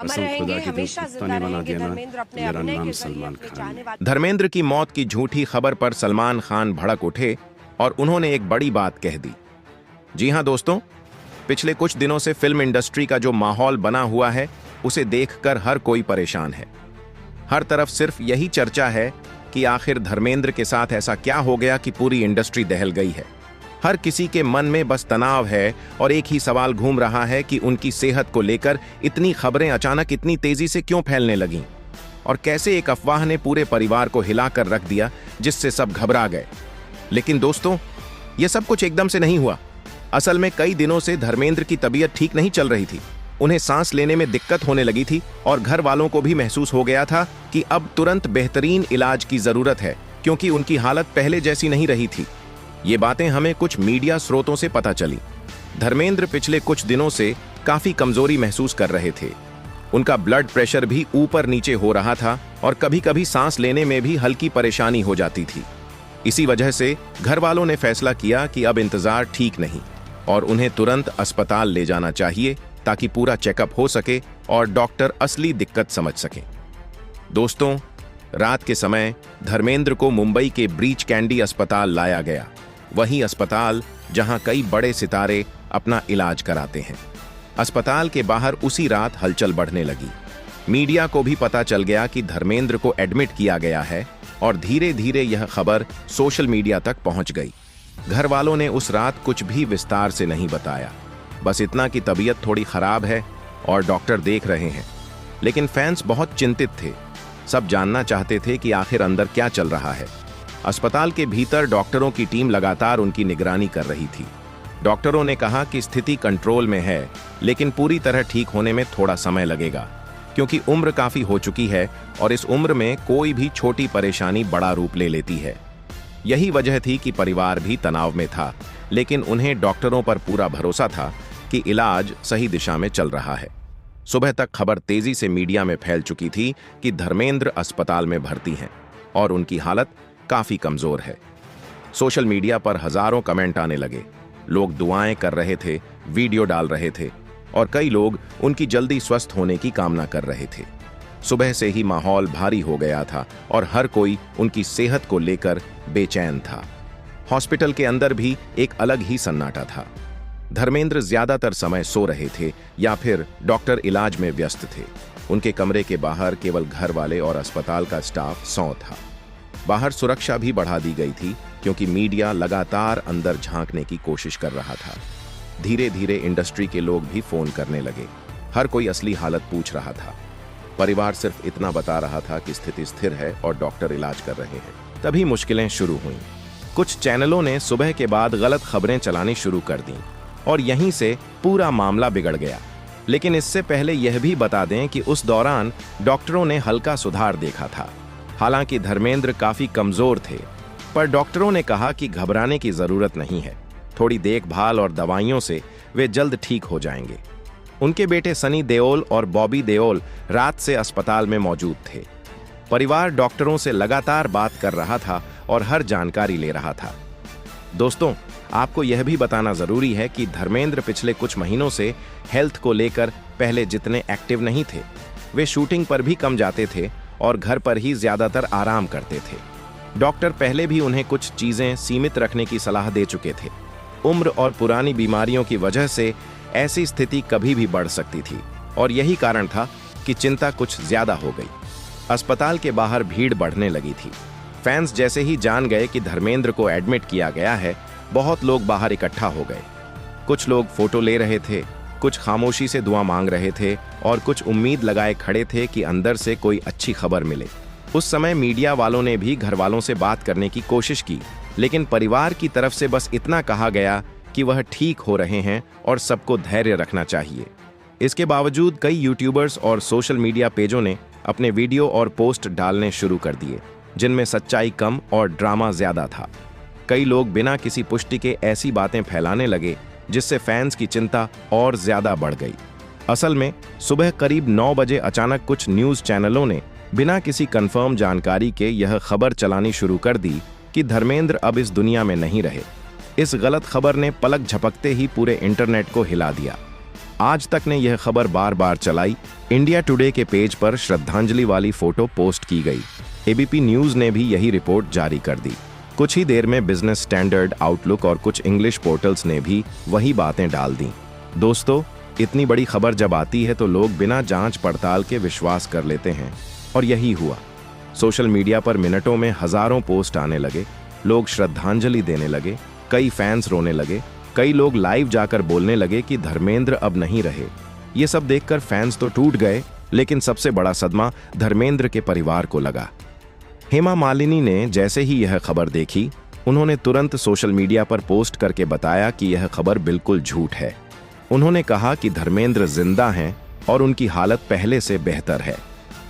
अमर कसम रहेंगे, खुदा की हमेशा तो जिंदा नहीं बना रहेंगे। देना। धर्मेंद्र अपने मेरा अभिनय नाम के जरिए सलमान अपने खान चाहने है। वाले धर्मेंद्र की मौत की झूठी खबर पर सलमान खान भड़क उठे और उन्होंने एक बड़ी बात कह दी। जी हां दोस्तों, पिछले कुछ दिनों से फिल्म इंडस्ट्री का जो माहौल बना हुआ है उसे देखकर हर कोई परेशान है। हर तरफ सिर्फ यही चर्चा है कि आखिर धर्मेंद्र के साथ ऐसा क्या हो गया कि पूरी इंडस्ट्री दहल गई है। हर किसी के मन में बस तनाव है और एक ही सवाल घूम रहा है कि उनकी सेहत को लेकर इतनी खबरें अचानक इतनी तेजी से क्यों फैलने लगीं और कैसे एक अफवाह ने पूरे परिवार को हिलाकर रख दिया जिससे सब घबरा गए। लेकिन दोस्तों, यह सब कुछ एकदम से नहीं हुआ। असल में कई दिनों से धर्मेंद्र की तबीयत ठीक नहीं चल रही थी। उन्हें सांस लेने में दिक्कत होने लगी थी और घर वालों को भी महसूस हो गया था कि अब तुरंत बेहतरीन इलाज की जरूरत है, क्योंकि उनकी हालत पहले जैसी नहीं रही थी। ये बातें हमें कुछ मीडिया स्रोतों से पता चली। धर्मेंद्र पिछले कुछ दिनों से काफी कमजोरी महसूस कर रहे थे। उनका ब्लड प्रेशर भी ऊपर नीचे हो रहा था और कभी-कभी सांस लेने में भी हल्की परेशानी हो जाती थी। इसी वजह से घर वालों ने फैसला किया कि अब इंतजार ठीक नहीं और उन्हें तुरंत अस्पताल ले जाना चाहिए ताकि पूरा चेकअप हो सके और डॉक्टर असली दिक्कत समझ सके। दोस्तों, रात के समय धर्मेंद्र को मुंबई के ब्रीच कैंडी अस्पताल लाया गया, वही अस्पताल जहां कई बड़े सितारे अपना इलाज कराते हैं। अस्पताल के बाहर उसी रात हलचल बढ़ने लगी। मीडिया को भी पता चल गया कि धर्मेंद्र को एडमिट किया गया है और धीरे धीरे यह खबर सोशल मीडिया तक पहुंच गई। घर वालों ने उस रात कुछ भी विस्तार से नहीं बताया, बस इतना कि तबीयत थोड़ी खराब है और डॉक्टर देख रहे हैं। लेकिन फैंस बहुत चिंतित थे। सब जानना चाहते थे कि आखिर अंदर क्या चल रहा है। अस्पताल के भीतर डॉक्टरों की टीम लगातार उनकी निगरानी कर रही थी। डॉक्टरों ने कहा कि स्थिति कंट्रोल में है, लेकिन पूरी तरह ठीक होने में थोड़ा समय लगेगा, क्योंकि उम्र काफी हो चुकी है और इस उम्र में कोई भी छोटी परेशानी बड़ा रूप ले लेती है। यही वजह थी कि परिवार भी तनाव में था, लेकिन उन्हें डॉक्टरों पर पूरा भरोसा था कि इलाज सही दिशा में चल रहा है। सुबह तक खबर तेजी से मीडिया में फैल चुकी थी कि धर्मेंद्र अस्पताल में भर्ती हैं और उनकी हालत काफी कमजोर है। सोशल मीडिया पर हजारों कमेंट आने लगे। लोग दुआएं कर रहे थे, वीडियो डाल रहे थे और कई लोग उनकी जल्दी स्वस्थ होने की कामना कर रहे थे। सुबह से ही माहौल भारी हो गया था और हर कोई उनकी सेहत को लेकर बेचैन था। हॉस्पिटल के अंदर भी एक अलग ही सन्नाटा था। धर्मेंद्र ज्यादातर समय सो रहे थे या फिर डॉक्टर इलाज में व्यस्त थे। उनके कमरे के बाहर केवल घर वाले और अस्पताल का स्टाफ सौ था। बाहर सुरक्षा भी बढ़ा दी गई थी, क्योंकि मीडिया लगातार अंदर झांकने की कोशिश कर रहा था। धीरे धीरे इंडस्ट्री के लोग भी फोन करने लगे। हर कोई असली हालत पूछ रहा था। परिवार सिर्फ इतना बता रहा था कि स्थिति स्थिर है और डॉक्टर इलाज कर रहे हैं। तभी मुश्किलें शुरू हुईं। कुछ चैनलों ने सुबह के बाद गलत खबरें चलानी शुरू कर दी और यहीं से पूरा मामला बिगड़ गया। लेकिन इससे पहले यह भी बता दें कि उस दौरान डॉक्टरों ने हल्का सुधार देखा था। हालांकि धर्मेंद्र काफी कमजोर थे, पर डॉक्टरों ने कहा कि घबराने की जरूरत नहीं है। थोड़ी देखभाल और दवाइयों से वे जल्द ठीक हो जाएंगे। उनके बेटे सनी देओल और बॉबी देओल रात से अस्पताल में मौजूद थे। परिवार डॉक्टरों से लगातार बात कर रहा था और हर जानकारी ले रहा था। दोस्तों, आपको यह भी बताना जरूरी है कि धर्मेंद्र पिछले कुछ महीनों से हेल्थ को लेकर पहले जितने एक्टिव नहीं थे। वे शूटिंग पर भी कम जाते थे और घर पर ही ज्यादातर आराम करते थे। डॉक्टर पहले भी उन्हें कुछ चीजें सीमित रखने की सलाह दे चुके थे। उम्र और पुरानी बीमारियों की वजह से ऐसी स्थिति कभी भी बढ़ सकती थी और यही कारण था कि चिंता कुछ ज्यादा हो गई। अस्पताल के बाहर भीड़ बढ़ने लगी थी। फैंस जैसे ही जान गए कि धर्मेंद्र को एडमिट किया गया है, बहुत लोग बाहर इकट्ठा हो गए। कुछ लोग फोटो ले रहे थे, कुछ खामोशी से दुआ मांग रहे थे और कुछ उम्मीद लगाए खड़े थे कि अंदर से कोई अच्छी खबर मिले। उस समय मीडिया वालों ने भी घर वालों से बात करने की कोशिश की, लेकिन परिवार की तरफ से बस इतना कहा गया कि वह ठीक हो रहे हैं और सबको धैर्य रखना चाहिए। इसके बावजूद कई यूट्यूबर्स और सोशल मीडिया पेजों ने अपने वीडियो और पोस्ट डालने शुरू कर दिए, जिनमें सच्चाई कम और ड्रामा ज्यादा था। कई लोग बिना किसी पुष्टि के ऐसी बातें फैलाने लगे जिससे फैंस की चिंता और ज्यादा बढ़ गई। असल में सुबह करीब 9 बजे अचानक कुछ न्यूज चैनलों ने बिना किसी कंफर्म जानकारी के यह खबर चलानी शुरू कर दी कि धर्मेंद्र अब इस दुनिया में नहीं रहे। इस गलत खबर ने पलक झपकते ही पूरे इंटरनेट को हिला दिया। आज तक ने यह खबर बार बार चलाई। इंडिया टुडे के पेज पर श्रद्धांजलि वाली फोटो पोस्ट की गई। एबीपी न्यूज ने भी यही रिपोर्ट जारी कर दी। कुछ ही देर में बिजनेस स्टैंडर्ड, आउटलुक और कुछ इंग्लिश पोर्टल्स ने भी वही बातें डाल दी। दोस्तों, इतनी बड़ी खबर जब आती है तो लोग बिना जांच पड़ताल के विश्वास कर लेते हैं, और यही हुआ। सोशल मीडिया पर मिनटों में हजारों पोस्ट आने लगे, लोग श्रद्धांजलि देने लगे, कई फैंस रोने लगे, कई लोग लाइव जाकर बोलने लगे कि धर्मेंद्र अब नहीं रहे। ये सब देखकर फैंस तो टूट गए, लेकिन सबसे बड़ा सदमा धर्मेंद्र के परिवार को लगा। हेमा मालिनी ने जैसे ही यह खबर देखी, उन्होंने तुरंत सोशल मीडिया पर पोस्ट करके बताया कि यह खबर बिल्कुल झूठ है। उन्होंने कहा कि धर्मेंद्र जिंदा हैं और उनकी हालत पहले से बेहतर है।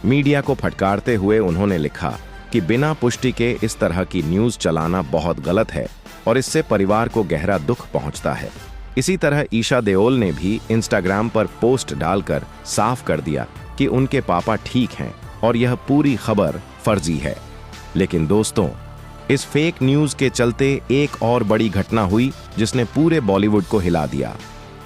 मीडिया को फटकारते हुए उन्होंने लिखा कि बिना पुष्टि के इस तरह की न्यूज चलाना बहुत गलत है और इससे परिवार को गहरा दुख पहुंचता है। इसी तरह ईशा देओल ने भी इंस्टाग्राम पर पोस्ट डालकर साफ कर दिया कि उनके पापा ठीक हैं और यह पूरी खबर फर्जी है। लेकिन दोस्तों, इस फेक न्यूज के चलते एक और बड़ी घटना हुई जिसने पूरे बॉलीवुड को हिला दिया।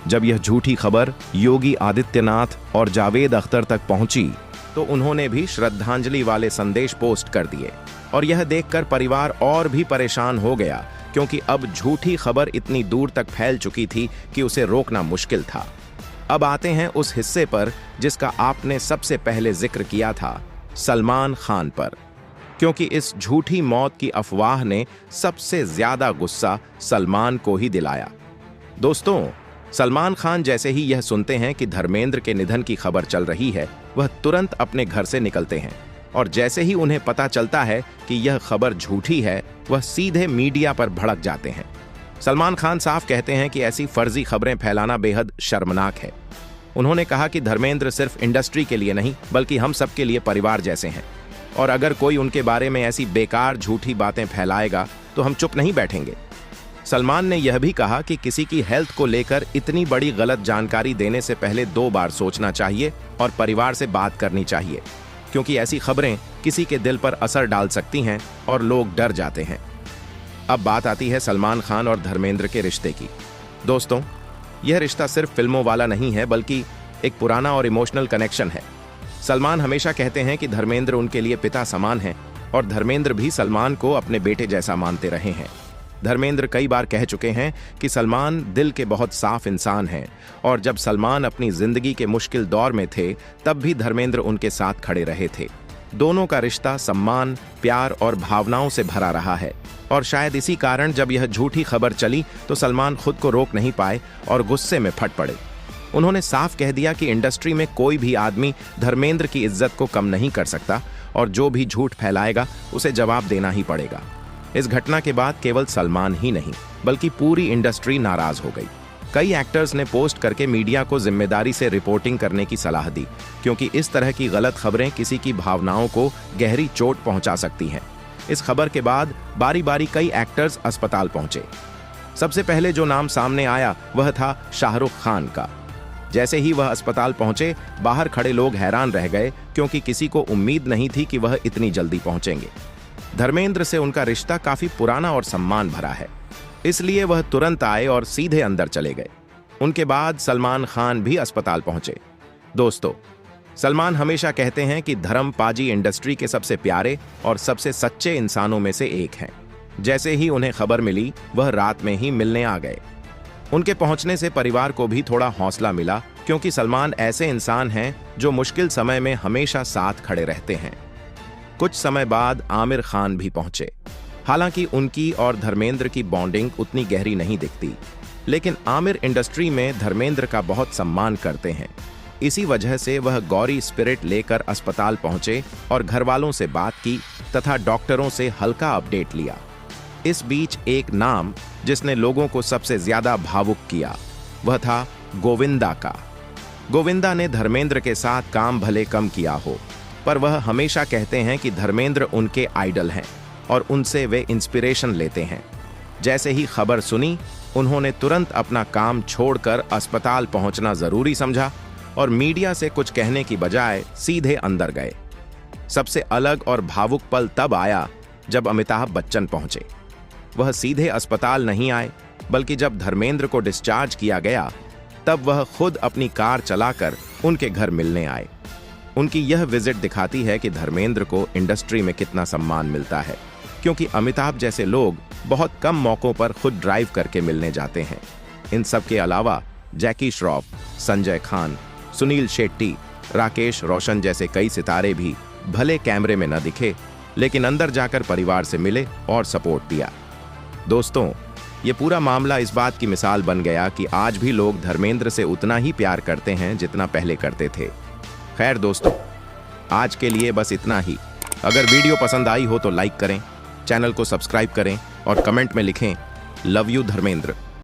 जब यह झूठी खबर योगी आदित्यनाथ और जावेद अख्तर तक पहुंची तो उन्होंने भी श्रद्धांजलि वाले संदेश पोस्ट कर दिए, और यह देखकर परिवार और भी परेशान हो गया, क्योंकि अब झूठी खबर इतनी दूर तक फैल चुकी थी कि उसे रोकना मुश्किल था। अब आते हैं उस हिस्से पर जिसका आपने सबसे पहले जिक्र किया था, सलमान खान पर, क्योंकि इस झूठी मौत की अफवाह ने सबसे ज्यादा गुस्सा सलमान को ही दिलाया। दोस्तों, सलमान खान जैसे ही यह सुनते हैं कि धर्मेंद्र के निधन की खबर चल रही है, वह तुरंत अपने घर से निकलते हैं, और जैसे ही उन्हें पता चलता है कि यह खबर झूठी है, वह सीधे मीडिया पर भड़क जाते हैं। सलमान खान साफ कहते हैं कि ऐसी फर्जी खबरें फैलाना बेहद शर्मनाक है। उन्होंने कहा कि धर्मेंद्र सिर्फ इंडस्ट्री के लिए नहीं, बल्कि हम सबके लिए परिवार जैसे हैं, और अगर कोई उनके बारे में ऐसी बेकार झूठी बातें फैलाएगा तो हम चुप नहीं बैठेंगे। सलमान ने यह भी कहा कि किसी की हेल्थ को लेकर इतनी बड़ी गलत जानकारी देने से पहले 2 बार सोचना चाहिए और परिवार से बात करनी चाहिए, क्योंकि ऐसी खबरें किसी के दिल पर असर डाल सकती हैं और लोग डर जाते हैं। अब बात आती है सलमान खान और धर्मेंद्र के रिश्ते की। दोस्तों, यह रिश्ता सिर्फ फिल्मों वाला नहीं है, बल्कि एक पुराना और इमोशनल कनेक्शन है। सलमान हमेशा कहते हैं कि धर्मेंद्र उनके लिए पिता समान हैं, और धर्मेंद्र भी सलमान को अपने बेटे जैसा मानते रहे हैं। धर्मेंद्र कई बार कह चुके हैं कि सलमान दिल के बहुत साफ इंसान हैं, और जब सलमान अपनी जिंदगी के मुश्किल दौर में थे तब भी धर्मेंद्र उनके साथ खड़े रहे थे। दोनों का रिश्ता सम्मान, प्यार और भावनाओं से भरा रहा है, और शायद इसी कारण जब यह झूठी खबर चली तो सलमान खुद को रोक नहीं पाए और गुस्से में फट पड़े। उन्होंने साफ कह दिया कि इंडस्ट्री में कोई भी आदमी धर्मेंद्र की इज्जत को कम नहीं कर सकता, और जो भी झूठ फैलाएगा उसे जवाब देना ही पड़ेगा। इस घटना के बाद केवल सलमान ही नहीं, बल्कि पूरी इंडस्ट्री नाराज हो गई। कई एक्टर्स ने पोस्ट करके मीडिया को जिम्मेदारी से रिपोर्टिंग करने की सलाह दी, क्योंकि इस तरह की गलत खबरें किसी की भावनाओं को गहरी चोट पहुंचा सकती हैं। इस खबर के बाद बारी बारी कई एक्टर्स अस्पताल पहुंचे। सबसे पहले जो नाम सामने आया वह था शाहरुख खान का। जैसे ही वह अस्पताल पहुंचे, बाहर खड़े लोग हैरान रह गए, क्योंकि किसी को उम्मीद नहीं थी कि वह इतनी जल्दी पहुंचेंगे। धर्मेंद्र से उनका रिश्ता काफी पुराना और सम्मान भरा है, इसलिए वह तुरंत आए और सीधे अंदर चले गए। उनके बाद सलमान खान भी अस्पताल पहुंचे। दोस्तों, सलमान हमेशा कहते हैं कि धर्म पाजी इंडस्ट्री के सबसे प्यारे और सबसे सच्चे इंसानों में से एक हैं। जैसे ही उन्हें खबर मिली, वह रात में ही मिलने आ गए। उनके पहुंचने से परिवार को भी थोड़ा हौसला मिला, क्योंकि सलमान ऐसे इंसान हैं जो मुश्किल समय में हमेशा साथ खड़े रहते हैं। कुछ समय बाद आमिर खान भी पहुंचे। हालांकि उनकी और धर्मेंद्र की बॉन्डिंग उतनी गहरी नहीं दिखती, लेकिन आमिर इंडस्ट्री में धर्मेंद्र का बहुत सम्मान करते हैं। इसी वजह से वह गौरी स्पिरिट लेकर अस्पताल पहुंचे और घर वालों से बात की तथा डॉक्टरों से हल्का अपडेट लिया। इस बीच एक नाम जिसने लोगों को सबसे ज्यादा भावुक किया, वह था गोविंदा का। गोविंदा ने धर्मेंद्र के साथ काम भले कम किया हो, पर वह हमेशा कहते हैं कि धर्मेंद्र उनके आइडल हैं और उनसे वे इंस्पिरेशन लेते हैं। जैसे ही खबर सुनी, उन्होंने तुरंत अपना काम छोड़कर अस्पताल पहुंचना जरूरी समझा और मीडिया से कुछ कहने की बजाय सीधे अंदर गए। सबसे अलग और भावुक पल तब आया जब अमिताभ बच्चन पहुंचे। वह सीधे अस्पताल नहीं आए, बल्कि जब धर्मेंद्र को डिस्चार्ज किया गया तब वह खुद अपनी कार चलाकर उनके घर मिलने आए। उनकी यह विजिट दिखाती है कि धर्मेंद्र को इंडस्ट्री में कितना सम्मान मिलता है, क्योंकि अमिताभ जैसे लोग बहुत कम मौकों पर खुद ड्राइव करके मिलने जाते हैं। इन सब के अलावा जैकी श्रॉफ, संजय खान, सुनील शेट्टी, राकेश रोशन जैसे कई सितारे भी भले कैमरे में न दिखे, लेकिन अंदर जाकर परिवार से मिले और सपोर्ट दिया। दोस्तों, ये पूरा मामला इस बात की मिसाल बन गया कि आज भी लोग धर्मेंद्र से उतना ही प्यार करते हैं जितना पहले करते थे। खैर दोस्तों, आज के लिए बस इतना ही। अगर वीडियो पसंद आई हो तो लाइक करें, चैनल को सब्सक्राइब करें और कमेंट में लिखें लव यू धर्मेंद्र।